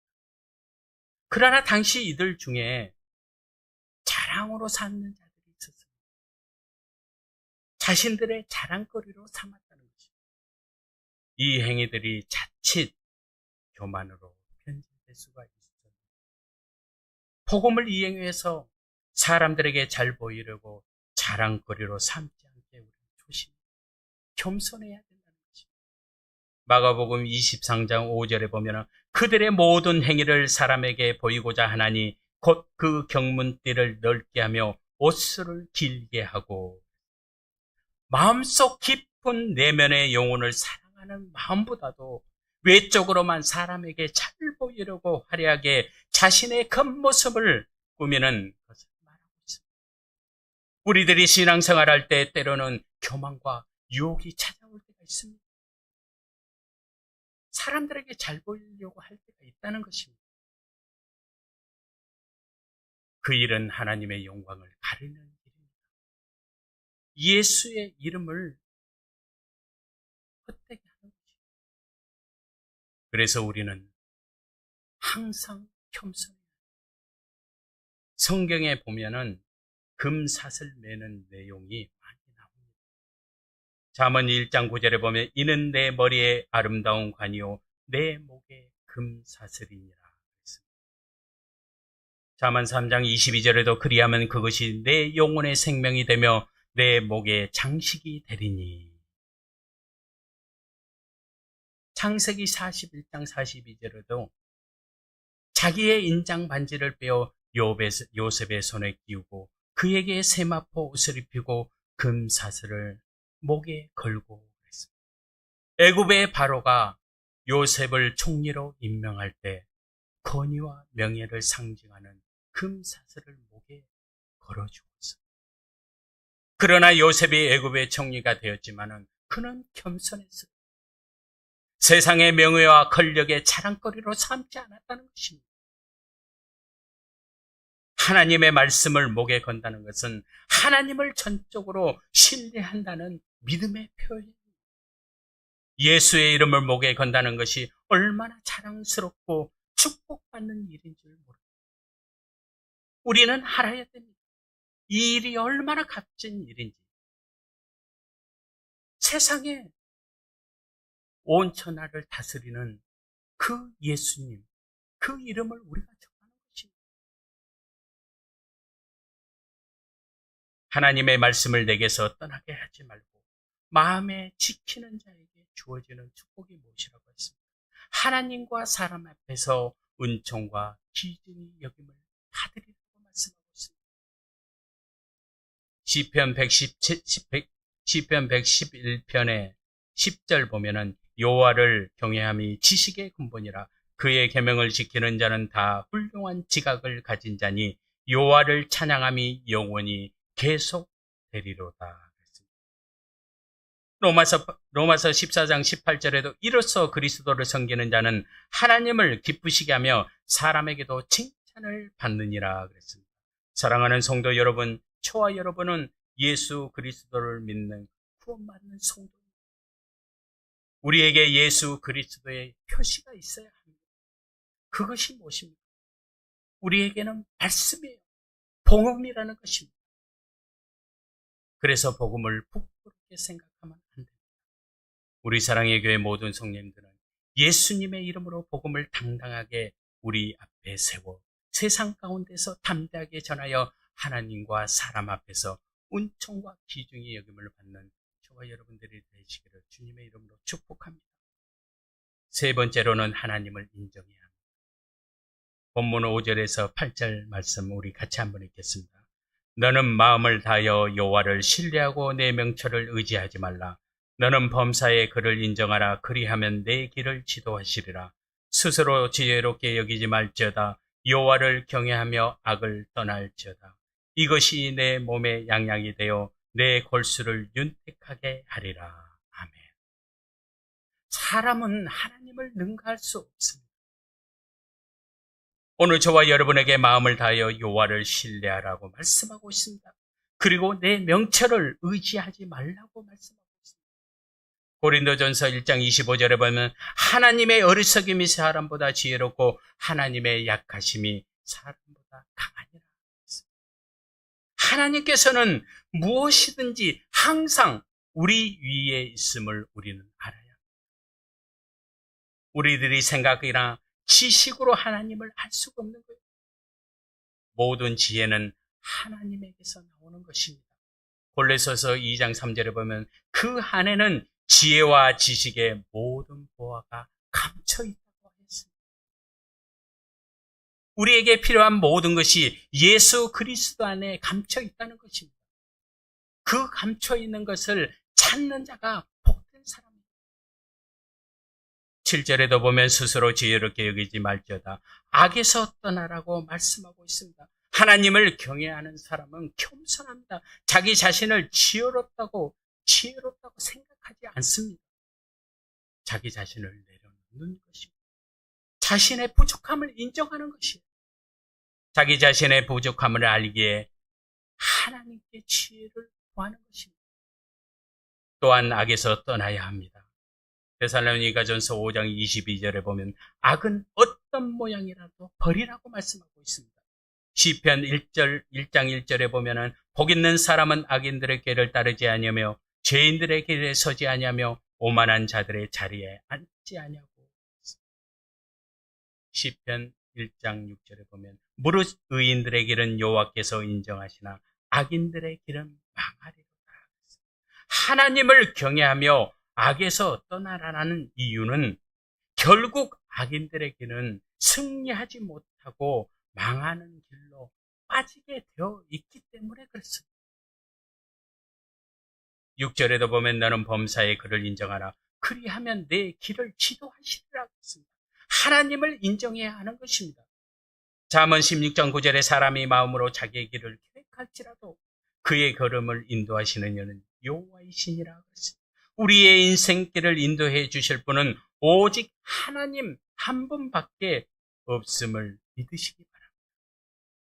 그러나 당시 이들 중에 자랑으로 삼는 자들이 있었습니다. 자신들의 자랑거리로 삼았다는 것입니다. 이 행위들이 자칫 교만으로 변질될 수가 있습니다. 복음을 이행해서 사람들에게 잘 보이려고 자랑거리로 삼지 않게 우리는 조심히 겸손해야 된다는 것입니다. 마가복음 23장 5절에 보면 그들의 모든 행위를 사람에게 보이고자 하나니 곧 그 경문띠를 넓게 하며 옷수를 길게 하고 마음속 깊은 내면의 영혼을 사랑하는 마음보다도 외적으로만 사람에게 잘 보이려고 화려하게 자신의 겉모습을 꾸미는 것을 말하고 있습니다. 우리들이 신앙생활할 때 때로는 교만과 유혹이 찾아올 때가 있습니다. 사람들에게 잘 보이려고 할 때가 있다는 것입니다. 그 일은 하나님의 영광을 가리는 일입니다. 예수의 이름을 헛되게 하는 것입니다. 그래서 우리는 항상 겸손해야 합니다. 성경에 보면은 금사슬 매는 내용이 많이 나옵니다. 잠언 1장 9절에 보면 이는 내 머리에 아름다운 관이요 내 목에 금사슬이니라. 잠언 3장 22절에도 그리하면 그것이 내 영혼의 생명이 되며 내 목의 장식이 되리니. 창세기 41장 42절에도 자기의 인장 반지를 빼어 요셉의 손에 끼우고 그에게 세마포 옷을 입히고 금사슬을 목에 걸고 그랬습니다. 애굽의 바로가 요셉을 총리로 임명할 때 권위와 명예를 상징하는 금사슬을 목에 걸어주었어요. 그러나 요셉이 애굽의 총리가 되었지만은 그는 겸손했어요. 세상의 명예와 권력의 자랑거리로 삼지 않았다는 것입니다. 하나님의 말씀을 목에 건다는 것은 하나님을 전적으로 신뢰한다는 믿음의 표현입니다. 예수의 이름을 목에 건다는 것이 얼마나 자랑스럽고 축복받는 일인 줄 모릅니다. 우리는 알아야 됩니다. 이 일이 얼마나 값진 일인지. 세상에 온 천하를 다스리는 그 예수님, 그 이름을 우리가 정하는 것입니다. 하나님의 말씀을 내게서 떠나게 하지 말고 마음에 지키는 자에게 주어지는 축복이 무엇이라고 했습니다. 하나님과 사람 앞에서 은총과 기준이 여김을 받으리라고 말씀하고 있습니다. 시편 111편의 10절 보면은 여호와를 경외함이 지식의 근본이라 그의 계명을 지키는 자는 다 훌륭한 지각을 가진 자니 여호와를 찬양함이 영원히 계속되리로다. 로마서 14장 18절에도 이로써 그리스도를 섬기는 자는 하나님을 기쁘시게 하며 사람에게도 칭찬을 받느니라 그랬습니다. 사랑하는 성도 여러분, 저와 여러분은 예수 그리스도를 믿는 구원받는 성도입니다. 우리에게 예수 그리스도의 표시가 있어야 합니다. 그것이 무엇입니까? 우리에게는 말씀이에요. 복음이라는 것입니다. 그래서 복음을 부끄럽게 생각하면 안 됩니다. 우리 사랑의 교회 모든 성령님들은 예수님의 이름으로 복음을 당당하게 우리 앞에 세워 세상 가운데서 담대하게 전하여 하나님과 사람 앞에서 은총과 기중의 여김을 받는 저와 여러분들이 되시기를 주님의 이름으로 축복합니다. 세 번째로는 하나님을 인정해야 합니다. 본문 5절에서 8절 말씀 우리 같이 한번 읽겠습니다. 너는 마음을 다하여 여호와를 신뢰하고 내 명철을 의지하지 말라. 너는 범사에 그를 인정하라. 그리하면 내 길을 지도하시리라. 스스로 지혜롭게 여기지 말지어다. 여호와를 경외하며 악을 떠날지어다. 이것이 내 몸의 양약이 되어 내 골수를 윤택하게 하리라. 아멘. 사람은 하나님을 능가할 수 없습니다. 오늘 저와 여러분에게 마음을 다하여 여호와를 신뢰하라고 말씀하고 있습니다. 그리고 내 명철을 의지하지 말라고 말씀하고 있습니다. 고린도전서 1장 25절에 보면 하나님의 어리석음이 사람보다 지혜롭고 하나님의 약하심이 사람보다 강하니라. 하나님께서는 무엇이든지 항상 우리 위에 있음을 우리는 알아야 합니다. 우리들이 생각이나 지식으로 하나님을 알 수가 없는 거예요. 모든 지혜는 하나님에게서 나오는 것입니다. 골로새서 2장 3절에 보면 그 안에는 지혜와 지식의 모든 보화가 감춰 있다고 했습니다. 우리에게 필요한 모든 것이 예수 그리스도 안에 감춰 있다는 것입니다. 그 감춰 있는 것을 찾는 자가 복된 사람입니다. 7절에도 보면 스스로 지혜롭게 여기지 말지어다. 악에서 떠나라고 말씀하고 있습니다. 하나님을 경외하는 사람은 겸손합니다. 자기 자신을 지혜롭다고 생각하지 않습니다. 자기 자신을 내려놓는 것입니다. 자신의 부족함을 인정하는 것이에요. 자기 자신의 부족함을 알기에 하나님께 지혜를 구하는 것입니다. 또한 악에서 떠나야 합니다. 데살로니가전서 5장 22절에 보면 악은 어떤 모양이라도 버리라고 말씀하고 있습니다. 시편 1장 1절에 보면은 복 있는 사람은 악인들의 길을 따르지 아니하며 죄인들의 길에 서지 아니하며 오만한 자들의 자리에 앉지 아니하고 시편 1장 6절에 보면 무릇 의인들의 길은 여호와께서 인정하시나 악인들의 길은 망하리로다. 하나님을 경외하며 악에서 떠나라는 이유는 결국 악인들의 길은 승리하지 못하고 망하는 길로 빠지게 되어 있기 때문에 그렇습니다. 6절에도 보면 너는 범사에 그를 인정하라. 그리하면 내 길을 지도하시리라고 했습니다. 하나님을 인정해야 하는 것입니다. 잠언 16장 9절에 사람이 마음으로 자기의 길을 계획할지라도 그의 걸음을 인도하시는 이는 여호와이시니라 그랬습니다. 우리의 인생길을 인도해 주실 분은 오직 하나님 한 분밖에 없음을 믿으시기 바랍니다.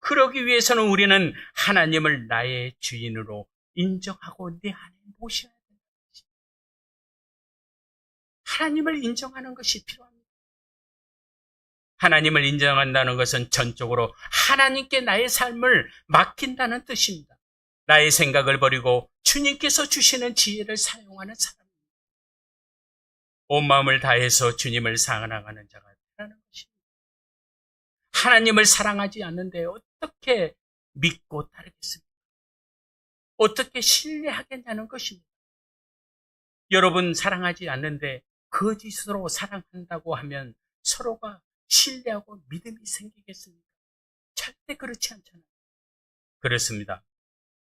그러기 위해서는 우리는 하나님을 나의 주인으로 인정하고 내 안에 모셔야 된다는 것입니다. 하나님을 인정하는 것이 필요합니다. 하나님을 인정한다는 것은 전적으로 하나님께 나의 삶을 맡긴다는 뜻입니다. 나의 생각을 버리고 주님께서 주시는 지혜를 사용하는 사람입니다. 온 마음을 다해서 주님을 사랑하는 자가 되라는 것입니다. 하나님을 사랑하지 않는데 어떻게 믿고 따르겠습니까? 어떻게 신뢰하겠냐는 것입니다. 여러분 사랑하지 않는데 거짓으로 사랑한다고 하면 서로가 신뢰하고 믿음이 생기겠습니까? 절대 그렇지 않잖아요. 그렇습니다.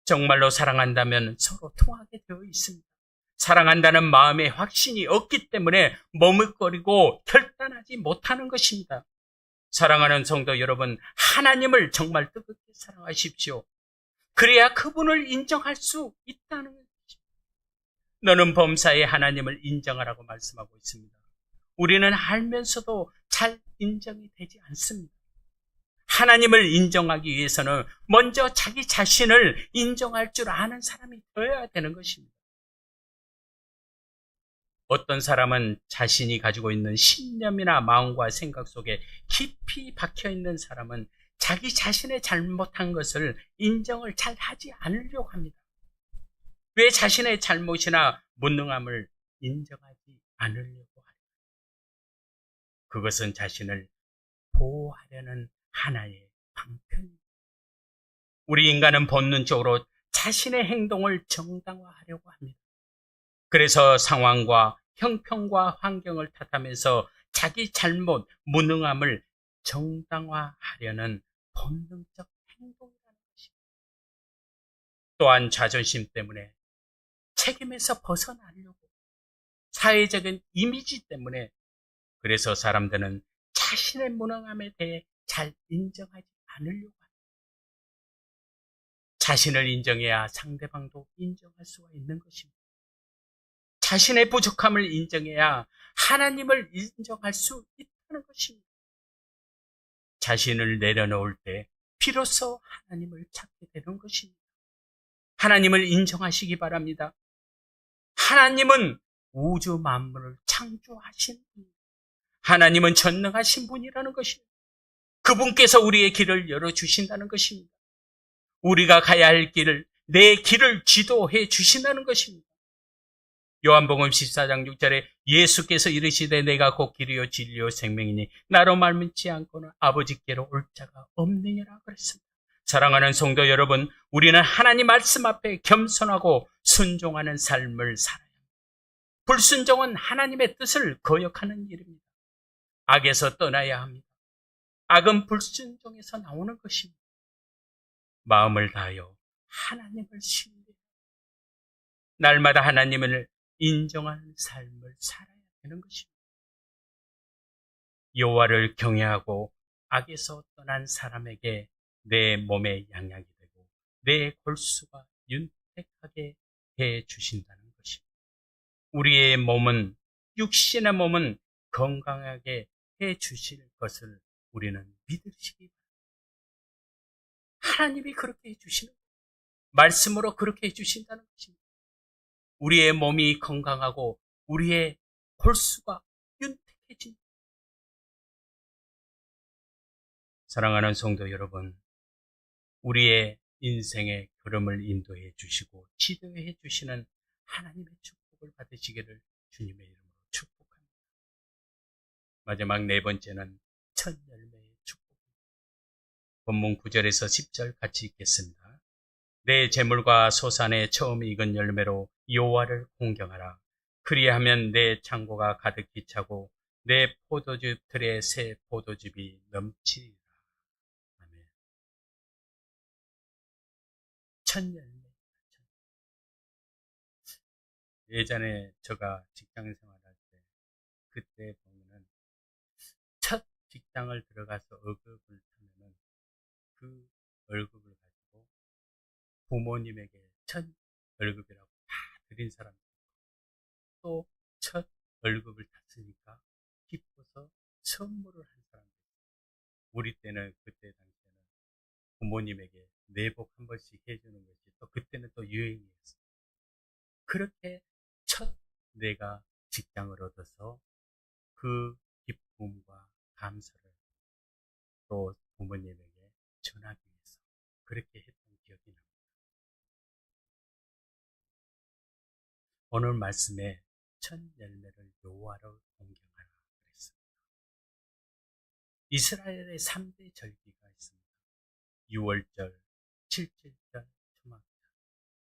정말로 사랑한다면 서로 통하게 되어 있습니다. 사랑한다는 마음의 확신이 없기 때문에 머뭇거리고 결단하지 못하는 것입니다. 사랑하는 성도 여러분, 하나님을 정말 뜨겁게 사랑하십시오. 그래야 그분을 인정할 수 있다는 것입니다. 너는 범사에 하나님을 인정하라고 말씀하고 있습니다. 우리는 알면서도 잘 인정이 되지 않습니다. 하나님을 인정하기 위해서는 먼저 자기 자신을 인정할 줄 아는 사람이 되어야 되는 것입니다. 어떤 사람은 자신이 가지고 있는 신념이나 마음과 생각 속에 깊이 박혀 있는 사람은 자기 자신의 잘못한 것을 인정을 잘 하지 않으려고 합니다. 왜 자신의 잘못이나 무능함을 인정하지 않으려고 할까요? 그것은 자신을 보호하려는 하나의 방편입니다. 우리 인간은 본능적으로 자신의 행동을 정당화하려고 합니다. 그래서 상황과 형편과 환경을 탓하면서 자기 잘못, 무능함을 정당화하려는 본능적 행동이라는 것입니다. 또한 자존심 때문에 책임에서 벗어나려고 사회적인 이미지 때문에 그래서 사람들은 자신의 무능함에 대해 잘 인정하지 않으려고 합니다. 자신을 인정해야 상대방도 인정할 수가 있는 것입니다. 자신의 부족함을 인정해야 하나님을 인정할 수 있다는 것입니다. 자신을 내려놓을 때 비로소 하나님을 찾게 되는 것입니다. 하나님을 인정하시기 바랍니다. 하나님은 우주 만물을 창조하신 분입니다. 하나님은 전능하신 분이라는 것입니다. 그분께서 우리의 길을 열어주신다는 것입니다. 우리가 가야 할 길을, 내 길을 지도해 주신다는 것입니다. 요한복음 14장 6절에 예수께서 이르시되 내가 곧 길이요 진리요 생명이니 나로 말미치 않고는 아버지께로 올 자가 없느니라 그랬습니다. 사랑하는 성도 여러분, 우리는 하나님 말씀 앞에 겸손하고 순종하는 삶을 살아야 합니다. 불순종은 하나님의 뜻을 거역하는 일입니다. 악에서 떠나야 합니다. 악은 불순종에서 나오는 것입니다. 마음을 다하여 하나님을 신뢰, 날마다 하나님을 인정하는 삶을 살아야 되는 것입니다. 여호와를 경외하고 악에서 떠난 사람에게 내 몸에 양약이 되고 내 골수가 윤택하게 해 주신다는 것입니다. 우리의 몸은, 육신의 몸은 건강하게 해 주실 것을 우리는 믿으시기 바랍니다. 하나님이 그렇게 해주시는 거예요. 말씀으로 그렇게 해주신다는 것입니다. 우리의 몸이 건강하고 우리의 골수가 윤택해진. 사랑하는 성도 여러분, 우리의 인생의 걸음을 인도해 주시고 지도해 주시는 하나님의 축복을 받으시기를 주님의 이름으로 축복합니다. 마지막 네 번째는 첫 열매의 축복입니다. 본문 9절에서 10절 같이 읽겠습니다. 내 재물과 소산의 처음 익은 열매로 여호와를 공경하라. 그리하면 내 창고가 가득히 차고 내 포도즙 틀에 새 포도즙이 넘치리라. 아멘. 첫 열매. 예전에 제가 직장 생활할 때 그때 보면은 첫 직장을 들어가서 월급을 타면은 그 월급을 가지고 부모님에게 첫 월급이라고 다 드린 사람, 또 첫 월급을 탔으니까 기뻐서 선물을 한 사람들. 우리 때는 그때 당시에는 부모님에게 내복 한 번씩 해주는 것이 또 그때는 또 유행이었어요. 그렇게 첫 내가 직장을 얻어서 그 기쁨과 감사를 또 부모님에게 전하기 위해서 그렇게 했던 기억이 납니다. 오늘 말씀에 첫 열매를 여호와를 공경하라 그랬습니다. 이스라엘의 3대 절기가 있습니다. 6월절, 7.7절, 초막절.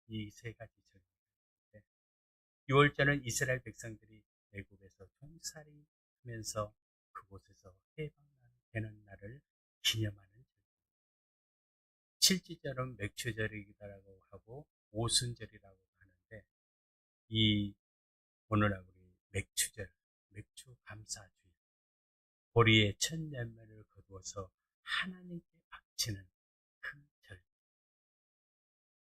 이 세 가지 절기가 있는데 6월절은 이스라엘 백성들이 애굽에서 종살이 하면서 그곳에서 해방되는 날을 기념하는 절기. 7.7절은 맥추절이라고 하고 오순절이라고 하는데 이 오늘날 우리 맥추절, 맥추 감사주일, 보리의 첫 열매를 거두어서 하나님께 바치는 그 절기,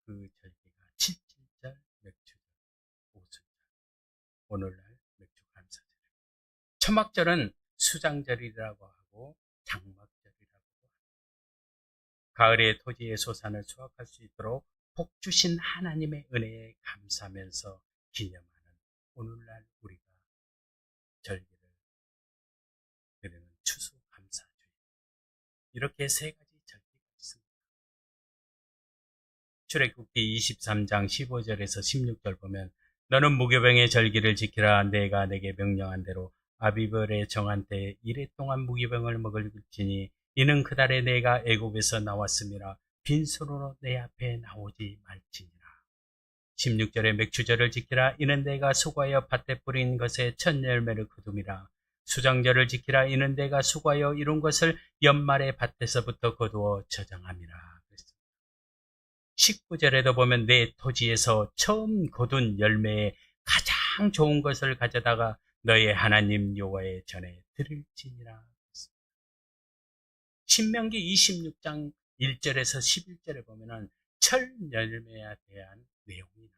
그 절기가 7.7절 맥추절, 오순절, 오늘날 맥추 감사절. 초막절은 수장절이라고 하고 장막절이라고 합니다. 가을의 토지의 소산을 수확할 수 있도록 복 주신 하나님의 은혜에 감사하면서 기념하는 오늘날 우리가 절기를 드리는 추수감사주일. 이렇게 세 가지 절기가 있습니다. 출애굽기 23장 15절에서 16절 보면 너는 무교병의 절기를 지키라. 내가 내게 명령한 대로 아비벌의 정한 때에 이래 동안 무교병을 먹을지니 이는 그달에 내가 애굽에서 나왔음이라 빈손으로 내 앞에 나오지 말지니라. 16절에 맥추절을 지키라. 이는 내가 수고하여 밭에 뿌린 것의 첫 열매를 거둠이라. 수장절을 지키라. 이는 내가 수고하여 이룬 것을 연말에 밭에서부터 거두어 저장함이라. 19절에도 보면 내 토지에서 처음 거둔 열매에 가장 좋은 것을 가져다가 너의 하나님 여호와의 전에 드릴지니라. 신명기 26장 1절에서 11절에 보면은 철 열매에 대한 내용이 나옵니다.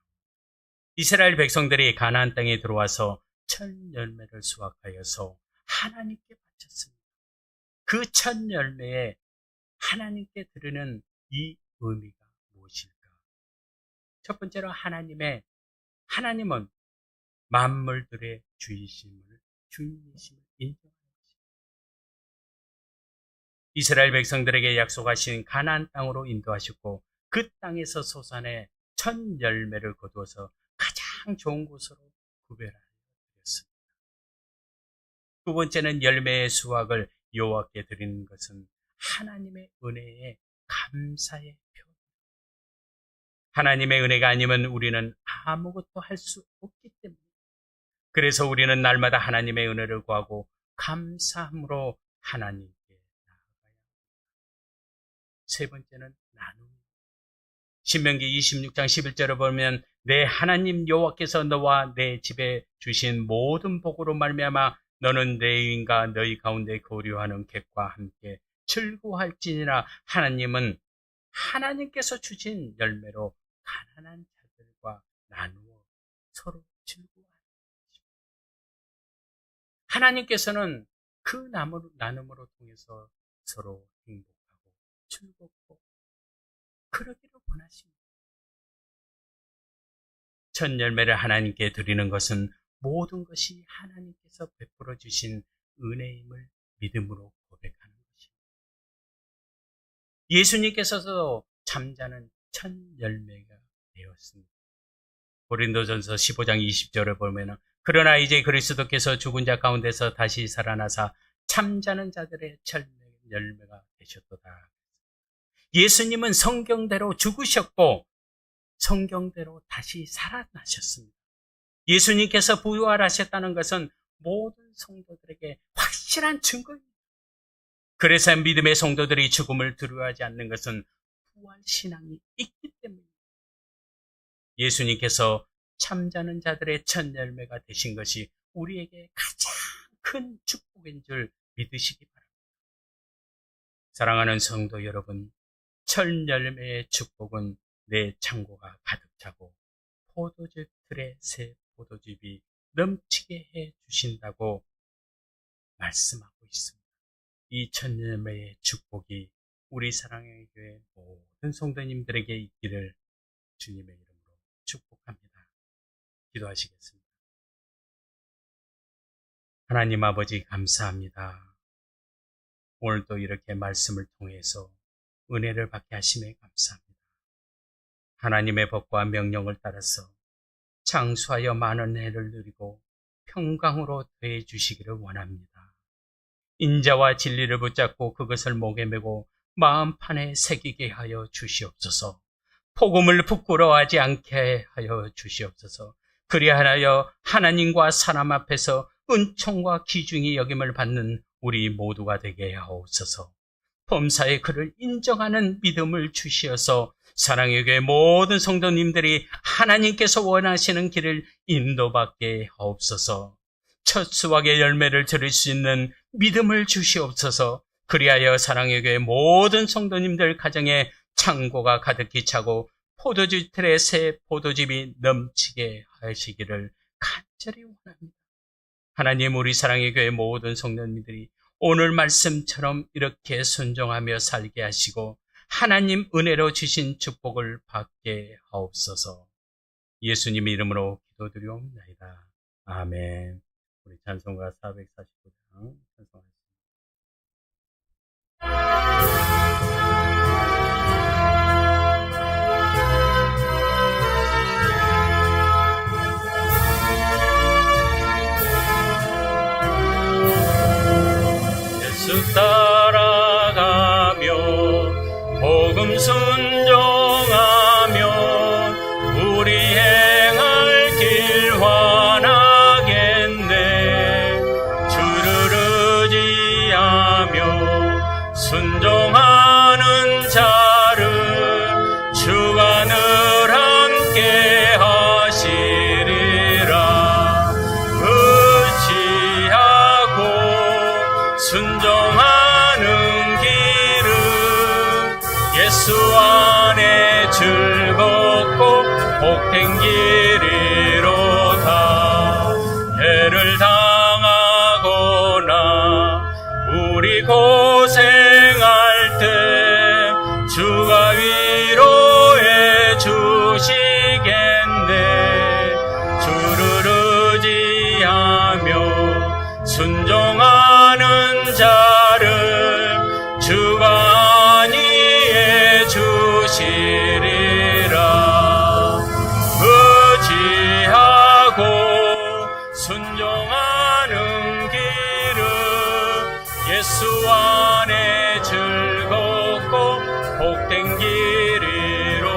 이스라엘 백성들이 가나안 땅에 들어와서 첫 열매를 수확하여서 하나님께 바쳤습니다. 그 첫 열매에 하나님께 드리는 이 의미가 무엇일까? 첫 번째로 하나님은 만물들의 주이심을 인정하는 것입니다. 이스라엘 백성들에게 약속하신 가나안 땅으로 인도하셨고 그 땅에서 솟아내 첫 열매를 거두어서 가장 좋은 곳으로 구별하여 드렸습니다. 두 번째는 열매의 수확을 여호와께 드리는 것은 하나님의 은혜에 감사의 표. 하나님의 은혜가 아니면 우리는 아무것도 할 수 없기 때문에 그래서 우리는 날마다 하나님의 은혜를 구하고 감사함으로 하나님께 나아가야 합니다. 세 번째는 나눔. 신명기 26장 11절을 보면 내 하나님 여호와께서 너와 내 집에 주신 모든 복으로 말미암아 너는 레위인과 너희 가운데 거류하는 객과 함께 즐거워할지니라. 하나님께서 주신 열매로 가난한 자들과 나누어 서로 즐거워하는 것입니다. 하나님께서는 그 나눔으로 통해서 서로 행복하고 즐겁고 그러기를 원하십니다. 첫 열매를 하나님께 드리는 것은 모든 것이 하나님께서 베풀어 주신 은혜임을 믿음으로 고백하는 것입니다. 예수님께서도 잠자는 첫 열매가 되었습니다. 고린도전서 15장 20절을 보면 그러나 이제 그리스도께서 죽은 자 가운데서 다시 살아나사 잠자는 자들의 첫 열매가 되셨도다. 예수님은 성경대로 죽으셨고 성경대로 다시 살아나셨습니다. 예수님께서 부활하셨다는 것은 모든 성도들에게 확실한 증거입니다. 그래서 믿음의 성도들이 죽음을 두려워하지 않는 것은 부활신앙이 있기 때문입니다. 예수님께서 잠자는 자들의 첫 열매가 되신 것이 우리에게 가장 큰 축복인 줄 믿으시기 바랍니다. 사랑하는 성도 여러분, 첫 열매의 축복은 내 창고가 가득 차고 포도즙 틀에 새 포도즙이 넘치게 해 주신다고 말씀하고 있습니다. 이 첫 열매의 축복이 우리 사랑의 교회 모든 성도님들에게 있기를 주님의 이름으로 축복합니다. 기도하시겠습니다. 하나님 아버지 감사합니다. 오늘도 이렇게 말씀을 통해서 은혜를 받게 하심에 감사합니다. 하나님의 법과 명령을 따라서 장수하여 많은 해를 누리고 평강으로 더해 주시기를 원합니다. 인자와 진리를 붙잡고 그것을 목에 메고 마음판에 새기게 하여 주시옵소서. 복음을 부끄러워하지 않게 하여 주시옵소서. 그리하여 하나님과 사람 앞에서 은총과 기중이 여김을 받는 우리 모두가 되게 하옵소서. 범사에 그를 인정하는 믿음을 주시어서 사랑의 교회 모든 성도님들이 하나님께서 원하시는 길을 인도받게 하옵소서. 첫 수확의 열매를 들을 수 있는 믿음을 주시옵소서. 그리하여 사랑의 교회 모든 성도님들 가정에 창고가 가득히 차고 포도주 틀에 새 포도즙이 넘치게 하시기를 간절히 원합니다. 하나님, 우리 사랑의 교회 모든 성도님들이 오늘 말씀처럼 이렇게 순종하며 살게 하시고 하나님 은혜로 주신 축복을 받게 하옵소서. 예수님 이름으로 기도드리옵나이다. 아멘. 우리 찬송가 449장 찬송하겠습니다. 예수 따라가며 복음 순종하며 우리 행할 길 환하겠네. 주를 의지하며 순종하는 자를 주가 늘 함께 하시리라. 의지하고 순종하는 길은 예수 안에 즐겁고 복된 길이로다. 해를 당하거나 우리 고생할 때 주가 위로해 주시겠네. 주를 의지하며 순종하는 자를 주가 안위해 주시리라. 의지하고 순종하는 길은 예수 안에 즐겁고 복된 길이로다.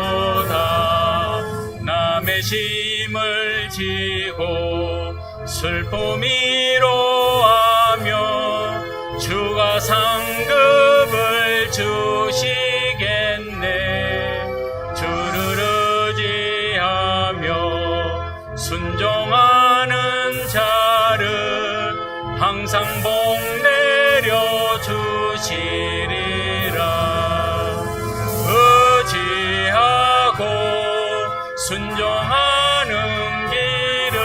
남의 짐을 지고 슬픔이로 하며 주가 상급을 주시겠네. 주를 의지하며 순종하는 자를 항상 복 내려 주시리라. 의지하고 순종하는 길은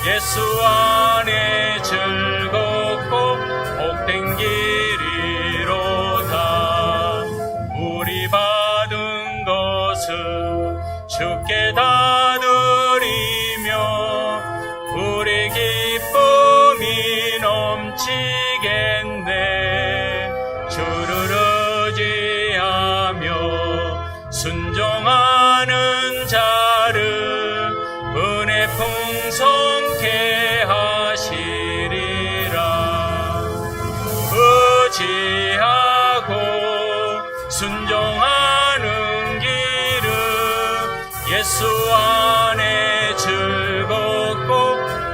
예수 안에 즐겁고 복된 길이로다. 우리 받은 것을 주께 다 드리며 우리 기쁨이 넘치겠네. 주를 의지하며 순종하는 자를 은혜 풍성케 하시리라. 의지하고 순종하는 길은 예수 안에 즐겁고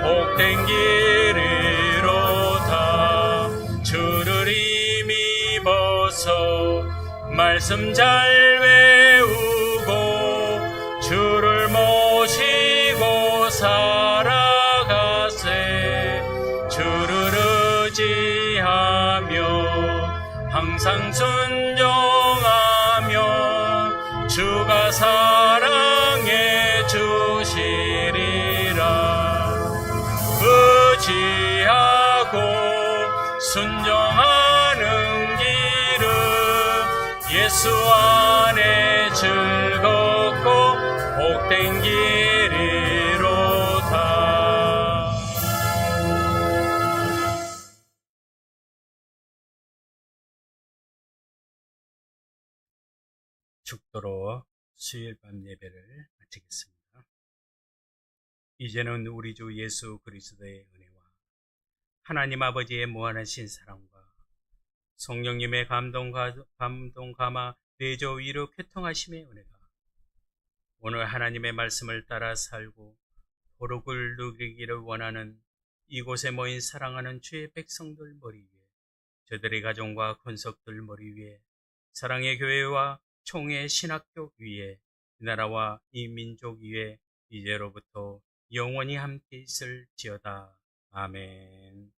복된 길이로다. 주를 힘입어서 말씀 잘 외우고 주를 모시고 살아가세. 주를 의지하며 항상 순종하며 주가 사랑해 주시리라. 의지하고 순종하는 길은 예수 안에 즐겁고 복된 길이로다. 축도로 수요일 밤 예배를 마치겠습니다. 이제는 우리 주 예수 그리스도의 은혜와 하나님 아버지의 무한하신 사랑과 성령님의 감동 감화 내조 위로 교통하심의 은혜가 오늘 하나님의 말씀을 따라 살고 도룩을 누리기를 원하는 이곳에 모인 사랑하는 주의 백성들 머리 위에, 저들의 가정과 권속들 머리 위에, 사랑의 교회와 총회 신학교 위에, 이 나라와 이 민족 위에 이제로부터 영원히 함께 있을지어다. 아멘.